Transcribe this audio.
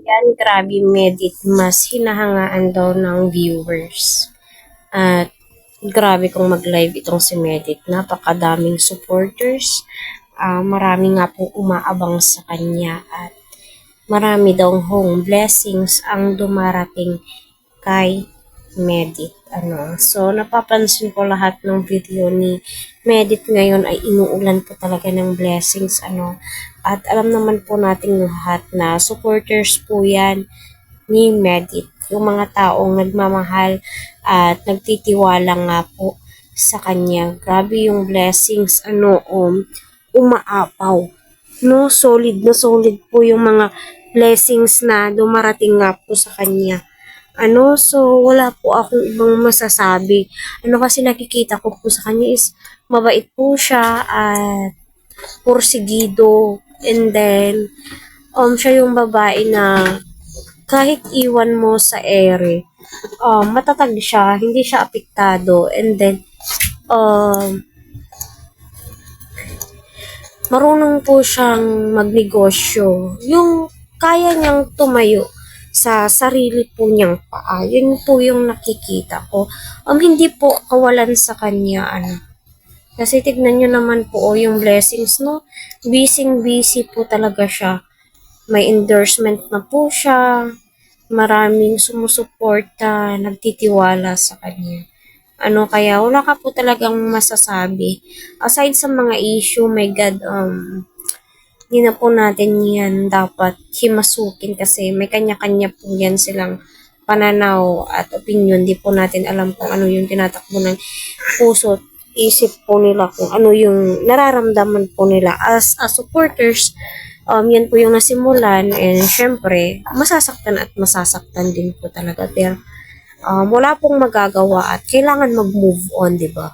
Yan, grabe Medit, mas hinahangaan daw ng viewers. At grabe kung mag-live itong si Medit. Napakadaming supporters. Marami nga pong umaabang sa kanya at marami daw hong blessings ang dumarating kay Medit. So, napapansin ko lahat ng video ni Medit ngayon ay inuulan po talaga ng blessings. At alam naman po nating lahat na supporters po yan ni Medit. Yung mga taong nagmamahal at nagtitiwala nga po sa kanya. Grabe yung blessings, umaapaw. No, solid na solid po yung mga blessings na dumarating nga po sa kanya. So wala po akong ibang masasabi. Kasi nakikita ko po sa kanya is mabait po siya at porsigido. And then, siya yung babae na kahit iwan mo sa ere, matatag siya, hindi siya apektado. And then, marunong po siyang magnegosyo. Yung kaya niyang tumayo sa sarili po niyang paa. Yun po yung nakikita ko. Hindi po kawalan sa kanya, Kasi tignan nyo naman po, yung blessings, no? Busy po talaga siya. May endorsement na po siya. Maraming sumusuporta, nagtitiwala sa kanya. Kaya wala ka po talagang masasabi. Aside sa mga issue, my God, hindi na po natin yan dapat himasukin kasi may kanya-kanya po yan silang pananaw at opinion. Di po natin alam kung ano yung tinatakbo ng puso at isip po nila, kung ano yung nararamdaman po nila as supporters. Yan po yung nasimulan and syempre masasaktan din po talaga, pero wala pong magagawa at kailangan mag-move on, di ba?